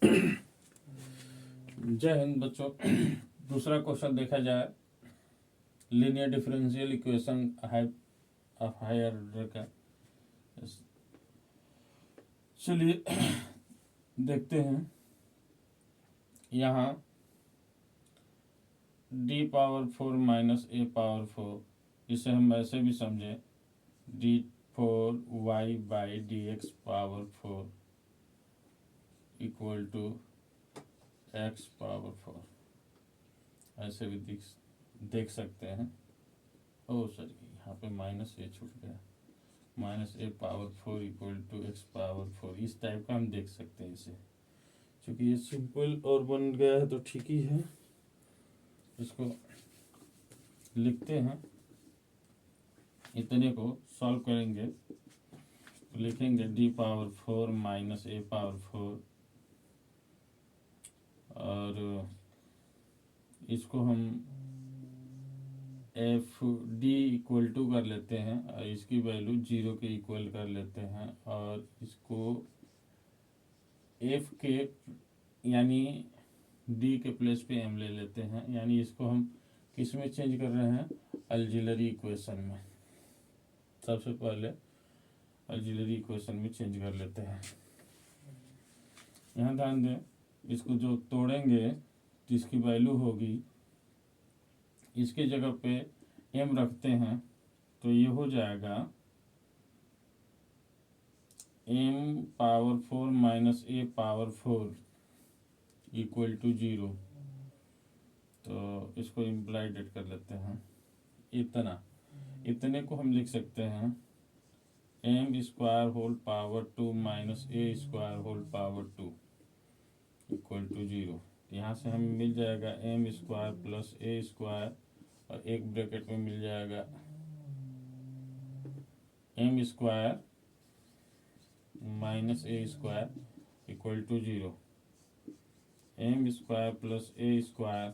जय हिंद बच्चों। दूसरा क्वेश्चन देखा जाए, linear differential equation of higher order का। चलिए देखते हैं। यहाँ d power 4 minus a power 4, इसे हम ऐसे भी समझें d4y by D x power 4 equal to x power 4, ऐसे भी देख सकते हैं। ओ सॉरी, यहाँ पे माइनस ए छूट गया, minus a power 4 equal to x power 4, इस टाइप का हम देख सकते हैं इसे। क्योंकि ये सिंपल और बन गया है तो ठीक ही है। इसको लिखते हैं, इतने को सॉल्व करेंगे तो लिखेंगे d power 4 minus a power 4, और इसको हम एफ डी इक्वल टू कर लेते हैं और इसकी वैल्यू 0 के इक्वल कर लेते हैं, और इसको एफ के यानी डी के प्लेस पे एम ले लेते हैं। यानी इसको हम किस में चेंज कर रहे हैं, ऑक्सिलरी इक्वेशन में। सबसे पहले ऑक्सिलरी इक्वेशन में चेंज कर लेते हैं। यहाँ ध्यान दें, इसको जो तोड़ेंगे तो इसकी वैल्यू होगी, इसके जगह पे m रखते हैं तो ये हो जाएगा m power 4 minus a power 4 equal to 0। तो इसको इम्प्लाइडेड कर लेते हैं। इतने को हम लिख सकते हैं m square whole power 2 minus a square whole power 2 equal to 0। यहाँ से हमें मिल जाएगा m square plus a square, और एक ब्रैकेट में मिल जाएगा m square minus a square equal to 0। m square plus a square,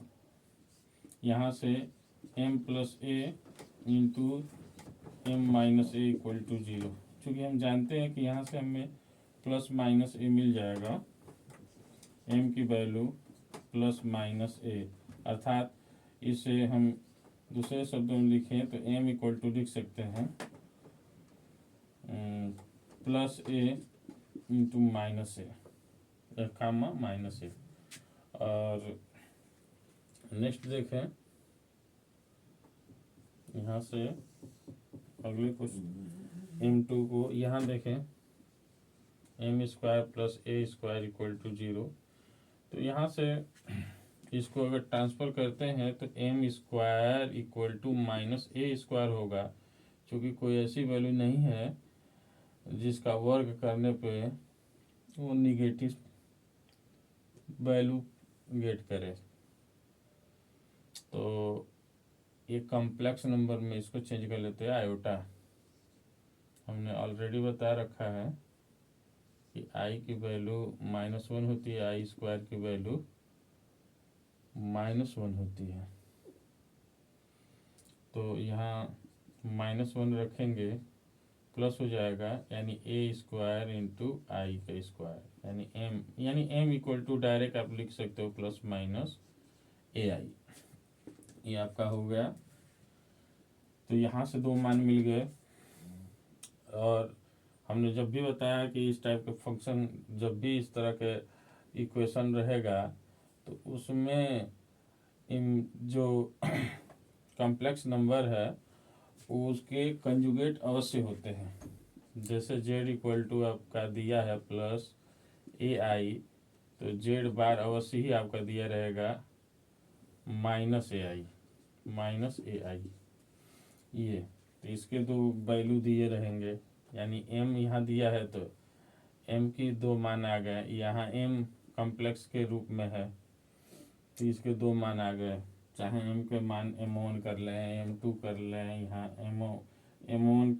यहाँ से m plus a into m minus a equal to 0। चूँकि हम जानते हैं कि यहाँ से हमें प्लस माइनस a मिल जाएगा, m की वैल्यू प्लस माइनस a, अर्थात इसे हम दूसरे शब्दों में लिखें तो m इक्वल टू लिख सकते हैं plus a into minus a comma minus a। और नेक्स्ट देखें, यहाँ से अगले कुछ m2 को यहाँ देखें, m square plus a square equal to 0। तो यहाँ से इसको अगर ट्रांसफर करते हैं तो m square equal to minus a square होगा, क्योंकि कोई ऐसी वैल्यू नहीं है जिसका वर्ग करने पे वो निगेटिव वैल्यू गेट करे। तो ये कॉम्प्लेक्स नंबर में इसको चेंज कर लेते हैं आयोटा। हमने ऑलरेडी बता रखा है कि i की वैल्यू -1 होती है, i स्क्वायर की वैल्यू -1 होती है। तो यहाँ -1 रखेंगे, प्लस हो जाएगा, यानी a स्क्वायर इंटू आई का स्क्वायर, यानी m इक्वल टू डायरेक्ट आप लिख सकते हो प्लस माइनस ai। ये आपका हो गया। तो यहाँ से दो मान मिल गए। और हमने जब भी बताया कि इस टाइप के फंक्शन, जब भी इस तरह के इक्वेशन रहेगा तो उसमें इन जो कॉम्प्लेक्स नंबर है उसके कंजुगेट अवश्य होते हैं। जैसे z इक्वल टू आपका दिया है प्लस ai, तो z बार अवश्य ही आपका दिया रहेगा माइनस ai। ये तो इसके दो वैल्यू दिए रहेंगे, यानी m यहाँ दिया है तो m की दो मान आ गए। यहाँ m कॉम्प्लेक्स के रूप में है तो इसके दो मान आ गए। चाहे m के मान m1 कर लें, m2 कर लें, यहाँ m1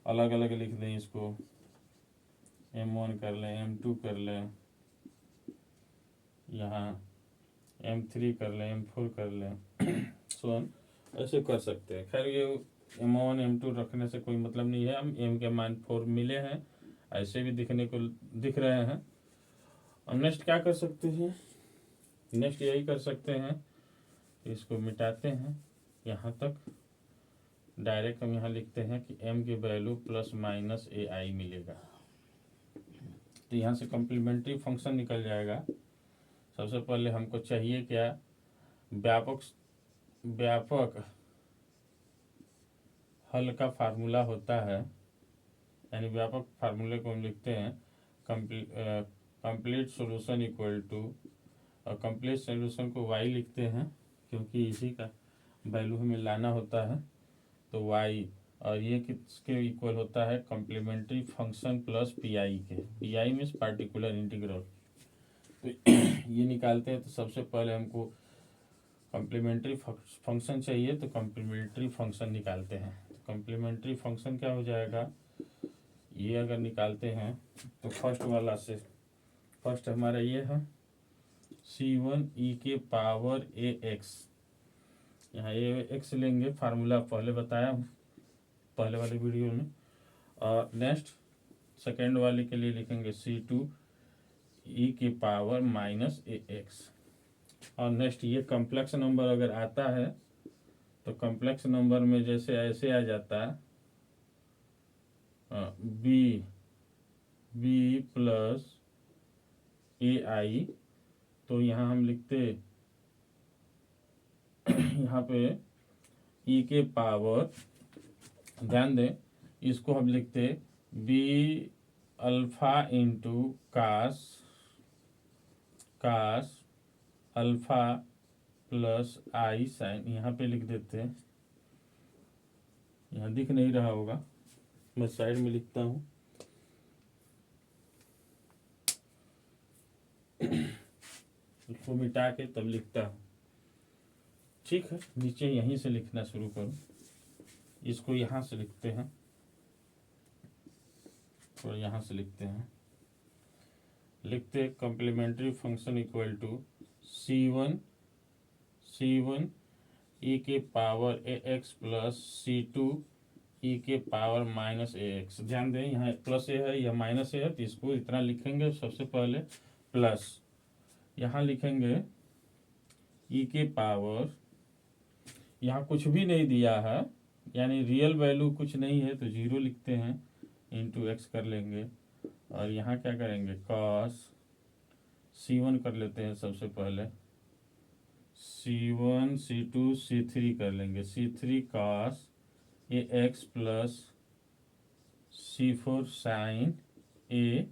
अलग अलग लिख दें, इसको m1 कर लें, m2 कर लें, यहाँ m3 कर लें, m4 कर लें, सोन ऐसे कर सकते हैं। खैर ये m1 m2 रखने से कोई मतलब नहीं है, हम m के मान 4 मिले हैं ऐसे भी दिखने को दिख रहे हैं। अब नेक्स्ट क्या कर सकते हैं, नेक्स्ट यही कर सकते हैं, इसको मिटाते हैं यहाँ तक, डायरेक्ट हम यहाँ लिखते हैं कि m की वैल्यू प्लस माइनस ए आई मिलेगा। तो यहाँ से कम्प्लीमेंट्री फंक्शन निकल जाएगा। सबसे पहले हमको चाहिए क्या, व्यापक व्यापक हल का फार्मूला होता है, यानी व्यापक फार्मूले को हम लिखते हैं कंप्लीट सॉल्यूशन इक्वल टू, और कंप्लीट सॉल्यूशन को y लिखते हैं क्योंकि इसी का वैल्यू हमें लाना होता है, तो y, और ये किसके इक्वल होता है, complementary function plus P I के, P I means particular integral. तो ये निकालते हैं, तो सबसे पहले हमको कम्प्लीमेंट्री फंक्शन चाहिए, तो कम्प्लीमेंट्री फंक्शन निकालते हैं। तो कम्प्लीमेंट्री फंक्शन क्या हो जाएगा, ये अगर निकालते हैं तो फर्स्ट वाला से, फर्स्ट हमारा ये है c1 e के पावर ए एक्स, यहाँ ए एक्स लेंगे, फार्मूला पहले बताया हूँ पहले वाले वीडियो में। और नेक्स्ट सेकेंड वाले के लिए लिखेंगे c2 e के पावर माइनस ए एक्स। और नेक्स्ट ये कम्प्लेक्स नंबर अगर आता है तो कम्प्लेक्स नंबर में जैसे ऐसे आ जाता है बी प्लस ए आई, तो यहाँ हम लिखते यहाँ पे ई के पावर, ध्यान दें इसको हम लिखते b alpha into cos alpha plus i sine, यहाँ पे लिख देते हैं, यहाँ दिख नहीं रहा होगा, मैं साइड में लिखता हूँ। इसको मिटा के तब लिखता हूँ, ठीक है। नीचे यहीं से लिखना शुरू करूँ, इसको यहाँ से लिखते हैं और यहाँ से लिखते complementary function equal to c1 e के power a x plus c2 e के पावर माइनस ए एक्स। ध्यान दें यहाँ प्लस ए है, यह माइनस ए है, तो इसको इतना लिखेंगे सबसे पहले प्लस, यहाँ लिखेंगे e के पावर, यहाँ कुछ भी नहीं दिया है यानी रियल वैल्यू कुछ नहीं है तो जीरो लिखते हैं, इंटू एक्स कर लेंगे, और यहाँ क्या करेंगे कॉस c1 कर लेते हैं सबसे पहले, c1 c2 c3 कर लेंगे, c3 cos A x plus c4 sign A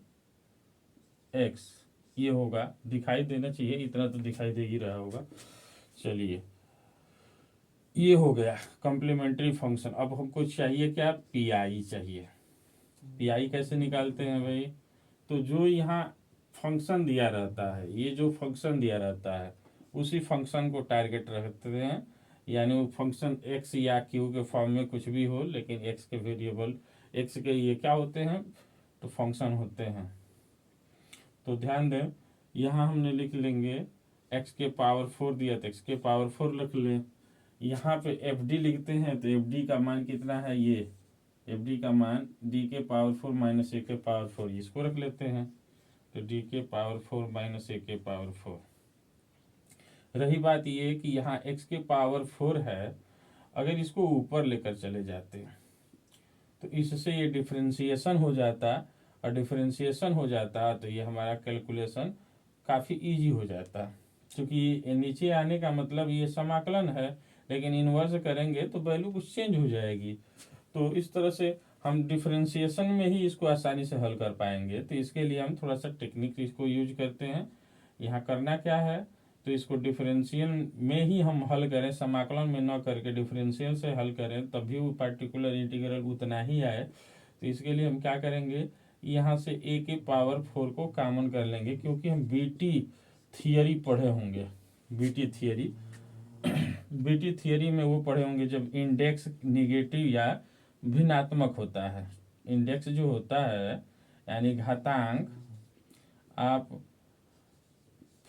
x, ये होगा, दिखाई देना चाहिए, इतना तो दिखाई दे ही रहा होगा। चलिए ये हो गया कम्प्लीमेंट्री फंक्शन। अब हमको चाहिए क्या, पी आई चाहिए। पी आई कैसे निकालते हैं भाई, तो जो यहाँ फंक्शन दिया रहता है, ये जो फंक्शन दिया रहता है उसी फंक्शन को टारगेट रखते हैं, यानी वो फंक्शन एक्स या क्यू के फॉर्म में कुछ भी हो, लेकिन एक्स के वेरिएबल एक्स के ये क्या होते हैं, तो फंक्शन होते हैं। तो ध्यान दें यहाँ हमने लिख लेंगे एक्स के पावर 4 दिया तो एक्स के पावर 4 लिख लें, यहाँ पे एफ डी लिखते हैं तो एफ डी का मान कितना है, ये एफ डी का मान डी के पावर 4 माइनस ए के पावर 4, इसको रख लेते हैं, तो डी के पावर 4 माइनस ए के पावर 4। रही बात ये कि यहाँ एक्स के पावर 4 है, अगर इसको ऊपर लेकर चले जाते हैं तो इससे ये डिफरेंशिएशन हो जाता, और डिफरेंशिएशन हो जाता तो ये हमारा कैलकुलेशन काफ़ी इजी हो जाता, क्योंकि नीचे आने का मतलब ये समाकलन है, लेकिन इन्वर्स करेंगे तो वैल्यू कुछ चेंज हो जाएगी। तो इस तरह से हम डिफरेंशिएशन में ही इसको आसानी से हल कर पाएंगे। तो इसके लिए हम थोड़ा सा टेक्निक इसको यूज करते हैं। यहाँ करना क्या है, तो इसको डिफरेंशियल में ही हम हल करें, समाकलन में न करके डिफरेंशियल से हल करें, तभी वो पार्टिकुलर इंटीग्रल उतना ही आए। तो इसके लिए हम क्या करेंगे, यहाँ से ए के पावर 4 को कॉमन कर लेंगे, क्योंकि हम बीटी थियरी पढ़े होंगे, बीटी थियरी में वो पढ़े होंगे जब इंडेक्स निगेटिव या भिन्नात्मक होता है। इंडेक्स जो होता है यानी घातांक, आप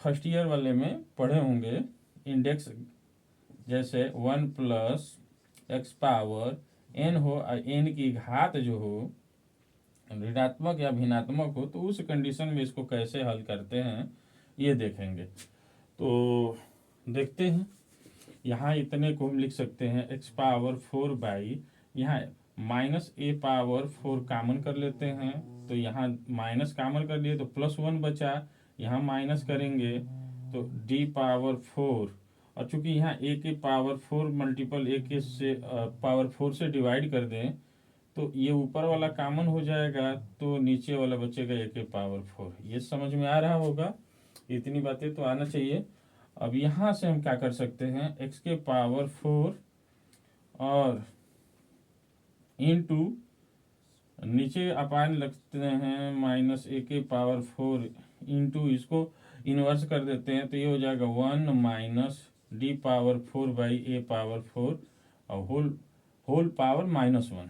फर्स्ट ईयर वाले में पढ़े होंगे, इंडेक्स जैसे 1 प्लस एक्स पावर एन हो, एन की घात जो हो ऋणात्मक या भिन्नात्मक हो तो उस कंडीशन में इसको कैसे हल करते हैं ये देखेंगे। तो देखते हैं, यहाँ इतने को हम लिख सकते हैं x⁴ यहाँ -a⁴ कॉमन कर लेते हैं, तो यहाँ माइनस कॉमन कर लिए तो +1 बचा, यहाँ माइनस करेंगे तो d⁴, और चूंकि यहाँ a के पावर 4 मल्टीपल a के से पावर 4 से डिवाइड कर दें तो ये ऊपर वाला कॉमन हो जाएगा, तो नीचे वाला बचेगा a के पावर 4। ये समझ में आ रहा होगा, इतनी बातें तो आना चाहिए। अब यहाँ से हम क्या कर सकते हैं, x के पावर 4 और इंटू नीचे अपान लगते हैं -a के पावर 4 इंटू इसको इन्वर्स कर देते हैं तो ये हो जाएगा 1 माइनस d⁴/a⁴ और होल पावर -1,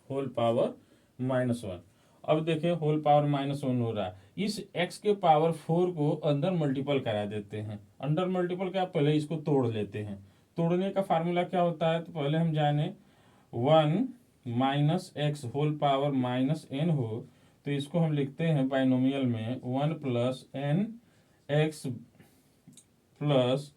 होल पावर -1। अब देखें होल पावर -1 हो रहा है, इस x के पावर 4 को अंदर मल्टीपल करा देते हैं। अंदर मल्टीपल क्या, पहले इसको तोड़ लेते हैं। तोड़ने का फार्मूला क्या होता है, तो पहले हम जाने 1 minus x whole power -n हो तो इसको हम लिखते हैं बाइनोमियल में 1 + n(x) plus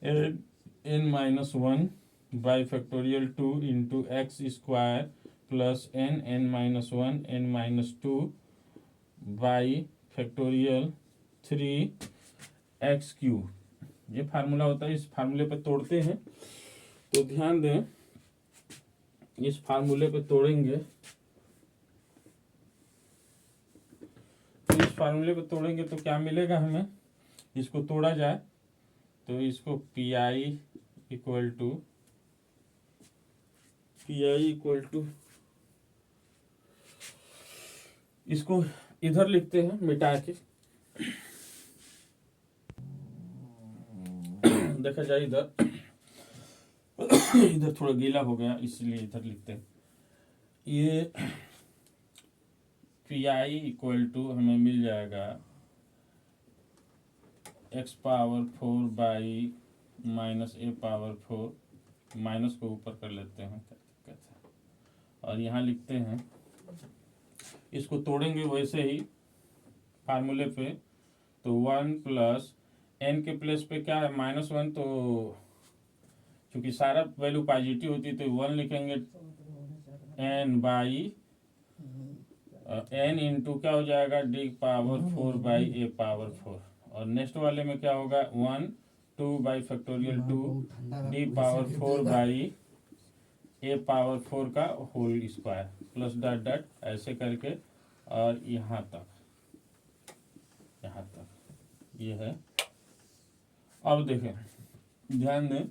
n-1 by factorial 2 into x² plus n(n-1) n-2 by factorial 3x³ ये फार्मूला होता है। इस फार्मूले पे तोड़ते हैं तो ध्यान दें, इस फार्मूले पे तोड़ेंगे तो इस फार्मूले पे तोड़ेंगे तो क्या मिलेगा हमें, इसको तोड़ा जाए तो इसको PI इक्वल टू इसको इधर लिखते हैं मिटा के, देखा जाए इधर इधर थोड़ा गीला हो गया इसलिए इधर लिखते हैं। ये PI इक्वल टू हमें मिल जाएगा x⁴ बाई -a⁴, माइनस को ऊपर कर लेते हैं और यहाँ लिखते हैं, इसको तोड़ेंगे वैसे ही फार्मूले पे तो 1 + n के प्लेस पे क्या है -1, तो क्योंकि सारा वैल्यू पॉजिटिव होती है तो 1 लिखेंगे n बाई n इंटू क्या हो जाएगा d⁴/a⁴, और नेक्स्ट वाले में क्या होगा 1 2 बाई फैक्टोरियल 2 d⁴/a⁴ का whole square plus dot dot ऐसे करके और यहाँ तक ये है। अब देखें, ध्यान दें,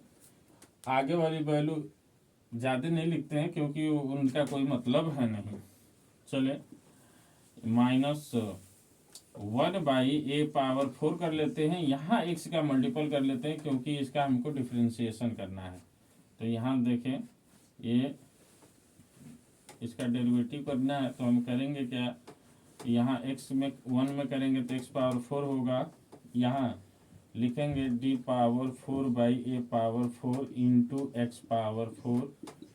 आगे वाली वैल्यू ज़्यादा नहीं लिखते हैं क्योंकि उनका कोई मतलब है नहीं। चले -1/a⁴ कर लेते हैं, यहाँ x का मल्टीपल कर लेते हैं क्योंकि इसका हमको डिफ्रेंशिएशन करना है। तो यहाँ देखें, ये इसका डेरिवेटिव करना है तो हम करेंगे क्या, यहाँ x में 1 में करेंगे तो x⁴ होगा, यहाँ लिखेंगे d⁴/a⁴ into x⁴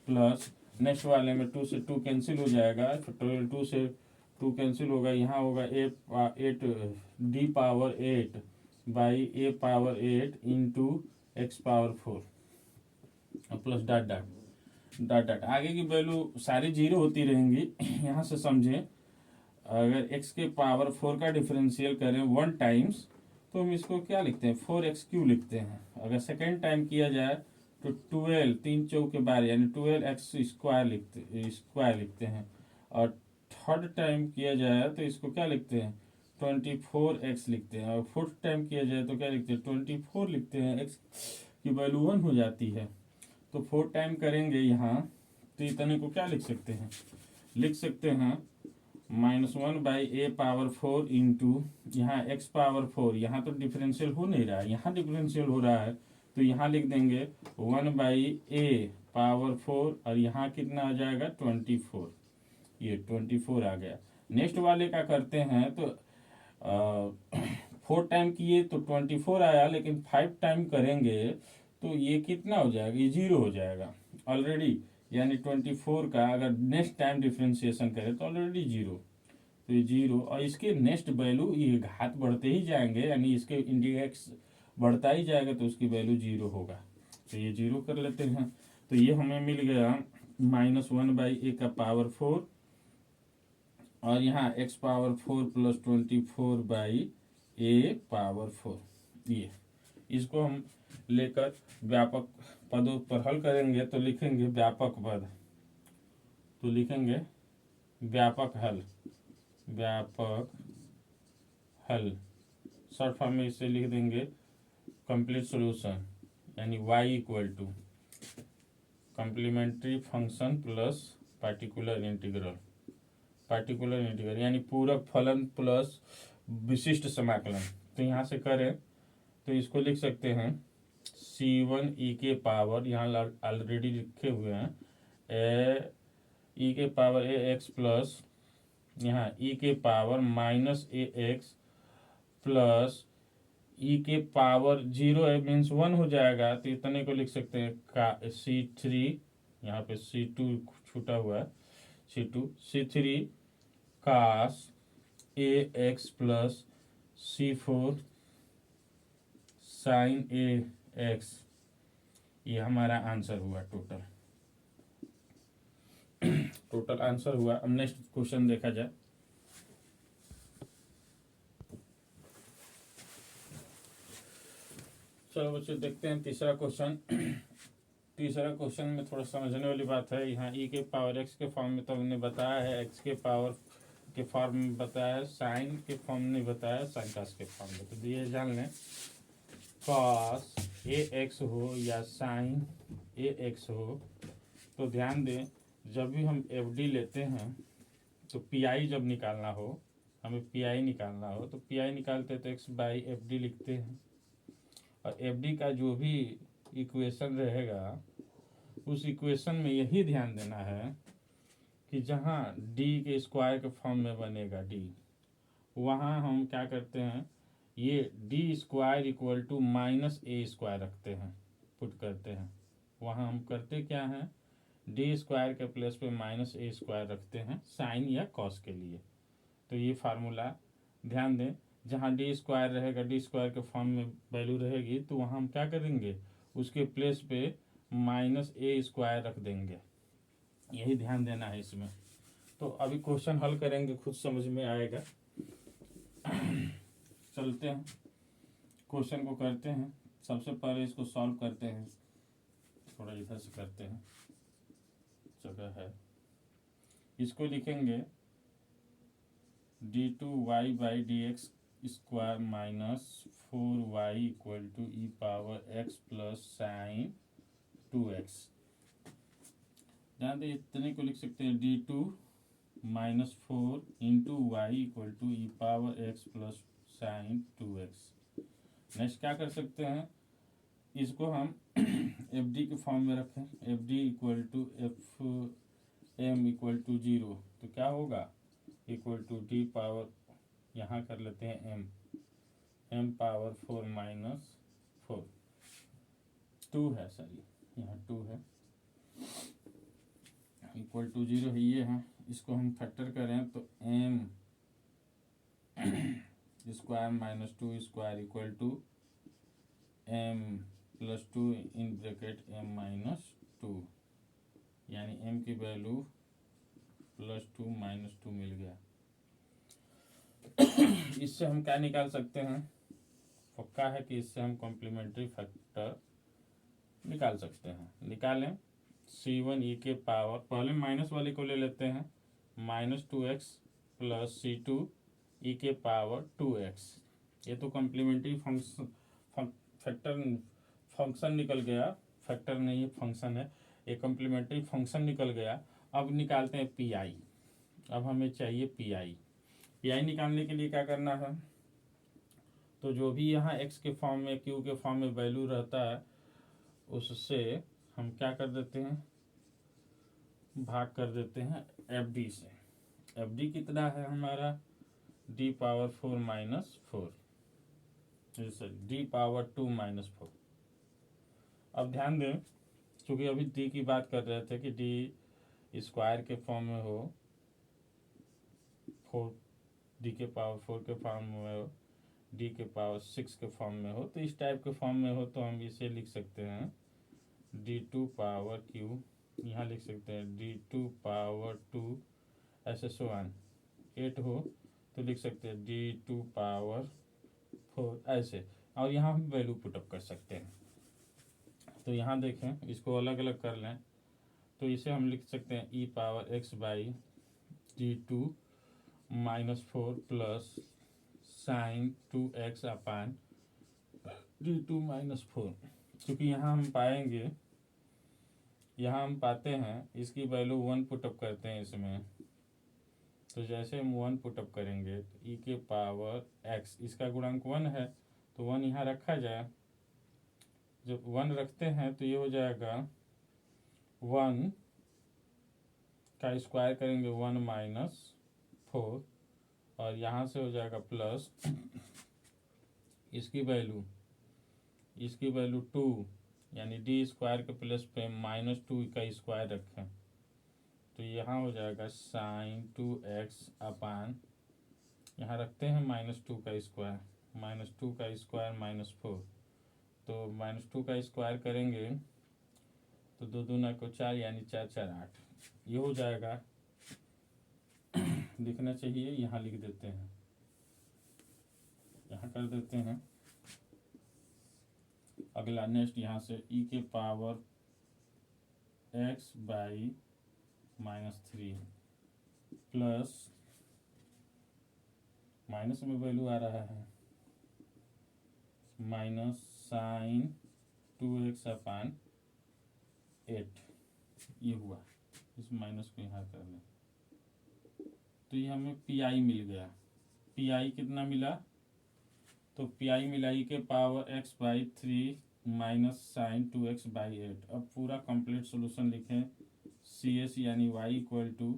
plus next वाले में 2 से 2 कैंसिल हो जाएगा, फैक्टोरियल 2 से 2 कैंसिल होगा, यहाँ होगा d⁴ into x⁴ plus dot dot dot dot. आगे की वैल्यू सारी जीरो होती रहेंगी। यहाँ से समझें, अगर x के पावर 4 का डिफरेंशियल करें 1 टाइम्स तो हम इसको क्या लिखते हैं 4x³ लिखते हैं। अगर सेकेंड टाइम किया जाए तो 12 3 चौके 12 यानी 12x² लिखते हैं, और थर्ड टाइम किया जाए तो इसको क्या लिखते हैं 24x लिखते हैं, और फोर्थ टाइम किया जाए तो क्या लिखते हैं 24 लिखते हैं। x की वैल्यू 1 हो जाती है तो 4 टाइम करेंगे यहाँ तो इतने को क्या लिख सकते हैं -1/a⁴ इंटू यहाँ x⁴, यहाँ तो डिफरेंशियल हो नहीं रहा है, यहाँ डिफरेंशियल हो रहा है तो यहाँ लिख देंगे 1/a⁴ और यहाँ कितना आ जाएगा 24, ये 24 आ गया। नेक्स्ट वाले का करते हैं तो 4 टाइम किए तो 24 आया, लेकिन 5 टाइम करेंगे तो ये कितना हो जाएगा, ये 0 हो जाएगा। ऑलरेडी यानी 24 का अगर नेक्स्ट टाइम डिफ्रेंशिएशन करें तो ऑलरेडी जीरो, तो ये जीरो, और इसके नेक्स्ट वैल्यू ये घात बढ़ते ही जाएंगे, यानी इसके इंडेक्स बढ़ता ही जाएगा तो उसकी वैल्यू जीरो होगा। तो ये जीरो कर लेते हैं, तो ये हमें मिल गया -1/a⁴ और यहाँ x⁴ प्लस 24/a⁴। ये इसको हम लेकर व्यापक पदों पर हल करेंगे तो लिखेंगे व्यापक पद, तो लिखेंगे व्यापक हल, व्यापक हल शॉर्ट फॉर्म में इसे लिख देंगे कंप्लीट सॉल्यूशन, यानी y = complementary function plus particular integral, यानी पूरक फलन प्लस विशिष्ट समाकलन। तो यहाँ से करें तो इसको लिख सकते हैं c1e⁴, यहाँ ऑलरेडी लिखे हुए हैं e⁴ax प्लस यहाँ e⁻−ax प्लस e⁻0 मीन्स 1 हो जाएगा, तो इतने को लिख सकते हैं का c3, यहाँ पे c2 छूटा हुआ है, c3 cos ax plus c4 sin ax। ये हमारा आंसर हुआ, टोटल आंसर हुआ। अब नेक्स्ट क्वेश्चन देखा जाए। चलो बच्चे देखते हैं तीसरा क्वेश्चन। तीसरा क्वेश्चन में थोड़ा समझने वाली बात है। यहाँ e⁻x के फॉर्म में तो हमने बताया है, x के पावर के फॉर्म में बताया है, साइन के फॉर्म में बताया, साइन cos के फॉर्म में। तो ये जान लें, cos ax हो या साइन ax हो, तो ध्यान दें जब भी हम FD लेते हैं तो PI जब निकालना हो, हमें PI निकालना हो तो PI निकालते तो x/FD लिखते हैं, और FD का जो भी इक्वेशन रहेगा उस इक्वेशन में यही ध्यान देना है कि जहाँ D के स्क्वायर के फॉर्म में बनेगा D, वहाँ हम क्या करते हैं, ये D² = -a² रखते हैं, पुट करते हैं। वहाँ हम करते क्या हैं, D² के प्लेस पे -a² रखते हैं साइन या कॉस के लिए। तो ये फार्मूला ध्यान दें, जहाँ D² रहेगा, D² के फॉर्म में वैल्यू रहेगी, तो वहाँ हम क्या करेंगे, उसके प्लेस पे -a² रख देंगे। यही ध्यान देना है इसमें। तो अभी क्वेश्चन हल करेंगे, खुद समझ में आएगा। चलते हैं क्वेश्चन को करते हैं। सबसे पहले इसको सॉल्व करते हैं, थोड़ा इधर से करते हैं, जगह है। इसको लिखेंगे d2y/dx² -4y = e⁻x plus sign 2x। ध्यान दें इतने को लिख सकते हैं d2 -4 × y = e⁻x plus sign 2x। Next क्या कर सकते हैं, इसको हम FD के फॉर्म में रखें, FD = Fm = 0, तो क्या होगा, D पावर, यहाँ कर लेते हैं m⁴ -4 2 है, सॉरी यहाँ 2 है, = 0 है, ये है। इसको हम फैक्टर करें तो m² - 2² = m + 2 in bracket m - 2, यानी m की वैल्यू +2 -2 मिल गया। इससे हम क्या निकाल सकते हैं, पक्का है कि इससे हम कॉम्प्लीमेंट्री फैक्टर निकाल सकते हैं। निकालें c1e⁻, पहले माइनस वाले को ले लेते हैं, -2x प्लस c2e⁻2x। ये तो कॉम्प्लीमेंट्री फंक्शन निकल गया, फैक्टर नहीं फंक्शन है, ये कॉम्प्लीमेंट्री फंक्शन निकल गया। अब निकालते हैं PI। अब हमें चाहिए PI निकालने के लिए क्या करना है, तो जो भी यहाँ x के फॉर्म में, q के फॉर्म में वैल्यू रहता है, उससे हम क्या कर देते हैं, भाग कर देते हैं FD से। FD कितना है हमारा, D⁻4 - 4, D⁻2 - 4। अब ध्यान दें क्योंकि अभी डी की बात कर रहे थे कि डी स्क्वायर के फॉर्म में हो, 4 डी के पावर 4 के फॉर्म में हो, डी के पावर 6 के फॉर्म में हो, तो इस टाइप के फॉर्म में हो तो हम इसे लिख सकते हैं d2 पावर q, यहाँ लिख सकते हैं d2 पावर 2, ऐसे सो ऑन। 8 हो तो लिख सकते हैं d2 पावर 4 ऐसे, और यहाँ हम वैल्यू पुटअप कर सकते हैं। तो यहाँ देखें, इसको अलग अलग कर लें तो इसे हम लिख सकते हैं e power x by d2 -4 plus sign 2x upon d2 -4। क्योंकि यहाँ हम पाएंगे, यहाँ हम पाते हैं इसकी वैल्यू 1 पुटअप करते हैं इसमें, तो जैसे हम 1 पुटअप करेंगे तो e के पावर x, इसका गुणांक 1 है तो 1 यहाँ रखा जाए। जब 1 रखते हैं तो ये हो जाएगा 1 का स्क्वायर करेंगे 1 -4, और यहाँ से हो जाएगा प्लस इसकी वैल्यू 2, यानी डी स्क्वायर के प्लस पे -2 का स्क्वायर रखें तो यहाँ हो जाएगा साइन 2x अपान, यहाँ रखते हैं -2 का स्क्वायर, -2 का स्क्वायर -4, तो -2 का स्क्वायर करेंगे तो 2 दूना को 4, यानी 4 4 8, ये हो जाएगा। लिखना चाहिए, यहाँ लिख देते हैं, यहाँ कर देते हैं। अगला नेक्स्ट यहाँ से e के power x by -3 plus, minus में वैल्यू आ रहा है, माइनस साइन 2x अपान 8, ये हुआ। इस माइनस को यहाँ कर लें तो ये हमें पी मिल गया। पी कितना मिला, तो पी मिला e के power x by 3 minus sine 2x by 8। अब पूरा कंप्लीट सोल्यूशन लिखें, CS यानी y equal to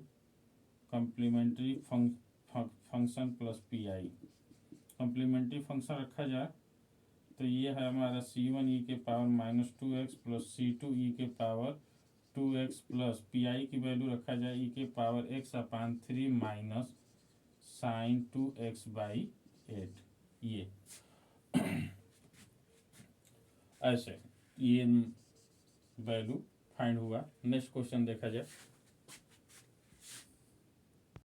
complementary function plus P. Complementary function रखा जाए तो ये है हमारा C1 e के power -2x plus C2 e के पावर 2x प्लस पी की वैल्यू रखा जाए e के power x upon 3 minus sine 2x by 8। ये ऐसे ये वैल्यू फाइंड हुआ। नेक्स्ट क्वेश्चन देखा जाए।